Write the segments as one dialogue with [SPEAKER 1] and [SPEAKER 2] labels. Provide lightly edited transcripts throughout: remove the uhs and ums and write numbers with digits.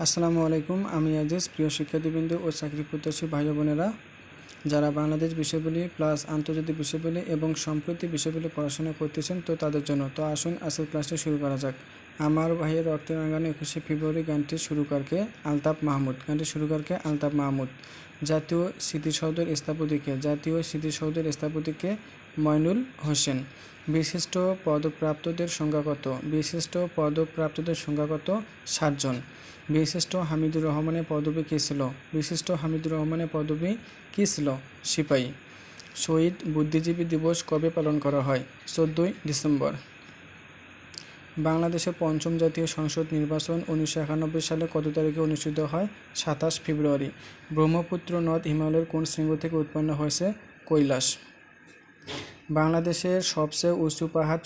[SPEAKER 1] আসসালামু আলাইকুম। আমি আজিজ। প্রিয় শিক্ষার্থীবৃন্দ ও চাকরি প্রত্যাশী ভাই বোনেরা, যারা বাংলাদেশ বিষয়গুলি প্লাস আন্তর্জাতিক বিষয়গুলি এবং সম্প্রতি বিষয়গুলি পড়াশোনা করতেছেন, তো তাদের জন্য তো আসুন আজকের ক্লাসটি শুরু করা যাক। আমার ভাইয়ের রক্তের রাঙানো 21শে ফেব্রুয়ারি গানটি আলতাফ মাহমুদ। জাতীয় স্মৃতিসৌধের স্থপতিকে মইনুল হোসেন। বিশিষ্ট পদকপ্রাপ্তদের সংখ্যা কত? 7 জন। বিশিষ্ট হামিদুর রহমানের পদবী কী ছিল? সিপাহী। শহীদ বুদ্ধিজীবী দিবস কবে পালন করা হয়? 14ই ডিসেম্বর। বাংলাদেশের পঞ্চম জাতীয় সংসদ নির্বাচন 1991 সালে কত তারিখে অনুষ্ঠিত হয়? 27 ফেব্রুয়ারি। ব্রহ্মপুত্র নদ হিমালয়ের কোন শৃঙ্গ থেকে উৎপন্ন হয়েছে? কৈলাস। বাংলাদেশের সবচেয়ে উঁচু পাহাড়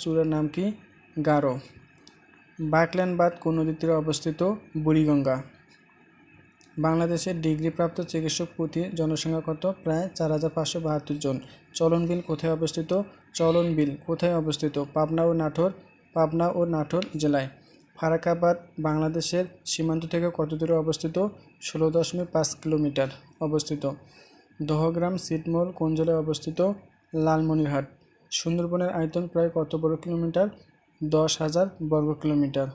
[SPEAKER 1] চূড়ার নাম কি? গারো। বাকল্যান্ড বাঁধ কোন নদীর তীরে অবস্থিত? বুড়িগঙ্গা। বাংলাদেশের ডিগ্রিপ্রাপ্ত চিকিৎসক প্রতি জনসংখ্যা কত? প্রায় 4572 জন। চলন বিল কোথায় অবস্থিত? পাবনা ও নাটোর জেলায়। ফারাক্কাবাদ বাংলাদেশের সীমান্ত থেকে কত দূরে অবস্থিত? 16.5 কিলোমিটার অবস্থিত। দহগ্রাম ছিটমহল কোন জেলায় অবস্থিত? লালমনিরহাট। সুন্দরবনের আয়তন প্রায় কত বর্গ কিলোমিটার? 10,000 বর্গ কিলোমিটার।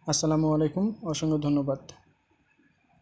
[SPEAKER 1] আসসালামু আলাইকুম, অসংখ্য ধন্যবাদ।